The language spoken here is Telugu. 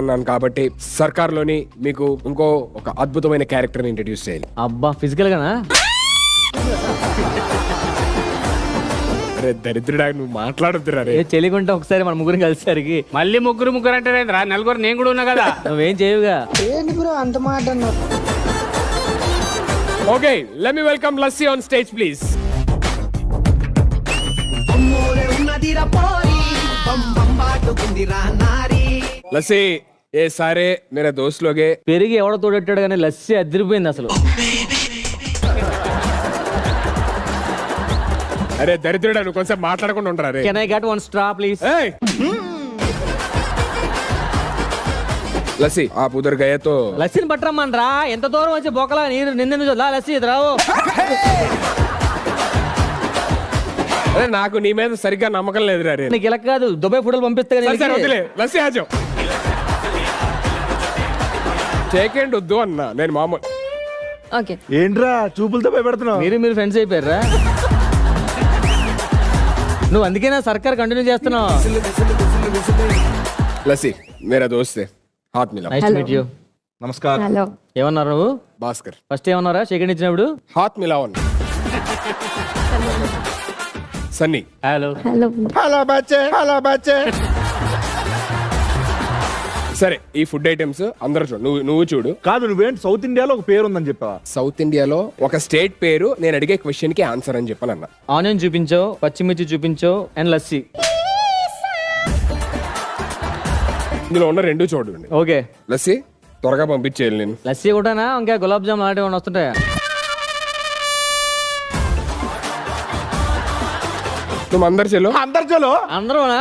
అన్నాను కాబట్టి సర్కార్ లోని మీకు ఇంకో ఒక అద్భుతమైన క్యారెక్టర్ ని ఇంట్రడ్యూస్ చేయాలి. అబ్బా ఫిజికల్ గానా? అరే దరిద్రుడా నువ్వు మాట్లాడుతురా రే. చెలిగుంటే ఒకసారి మన ముగ్గురు కలిసరికి మళ్ళీ ముగ్గురు అంటే నలుగురు నేను కూడా ఉన్నా కదా. నువ్వేం చేయవుగా. ఏంటి బ్రో అంత మాట అన్నావు? Okay let me welcome Lassi on stage please. Lassi ఏ సారే మేరా దోస్త్ లోగే. పెరిగి ఎవడో తోడెట్టాడు కానీ లస్సీ అదిరిపోయింది అసలు. అరే దరిద్రుడా నువ్వు కొంచెం మాట్లాడకుండా ఉండరా రే. Can I get one straw please? Lassi आप उधर गए तो లస్సీని పట్టరమ్మనరా. ఎంత దూరం వచ్చి బొక్కలా నీరు నిందెందుకు లస్సీ ఇది రావు. అరే నాకు నీ మీద సరిగ్గా నమ్మకం లేదురా రే. నీకు ఇలా కాదు దుబాయ్ ఫోటోలు పంపిస్తే సరే, సరే, వదిలే. లస్సీ ఆజో చేకేండి వద్దు అన్నా నేను మామూలు. ఓకే ఏంట్రా చూపులతో భయపెడుతున్నావు? మీరు ఫ్రెండ్స్ అయిపోయారా? నువ్వు అందుకేనా సర్కార్ కంటిన్యూ చేస్తున్నావు. లస్సీ మేరా దోస్తే హాత్ మిలా. Nice to meet you. నమస్కారం. హలో ఏమన్నారు నువ్వు? భాస్కర్ ఫస్ట్ ఏమన్నారా సెకండ్ ఇచ్చినప్పుడు? హాత్ మిలావన్. సన్నీ హలో. హలో హలో బచ్చే, హలో బచ్చే. సరే ఈ ఫుడ్ ఐటమ్స్ అందరూ చూడు. నువ్వు చూడు. కాదు నువ్వేంటి సౌత్ ఇండియాలో ఒక పేరు ఉందని చెప్పావా? సౌత్ ఇండియాలో ఒక స్టేట్ పేరు నేను అడిగే క్వశ్చన్ కి ఆన్సర్ అని చెప్పాను అన్న. ఆనియన్ చూపించో, పచ్చిమిర్చి చూపించో అండ్ లస్సీ. ఇందులో ఉన్న రెండు చూడండి. ఓకే లస్సీ త్వరగా పంపించేయాలి నేను. లస్సీ కూడానా? ఇంకా గులాబ్ జామ్ లాంటివి ఏమైనా వస్తుంటాయా? నువ్వు అందరు చెల్లు. అందరు చలో. అందరూనా?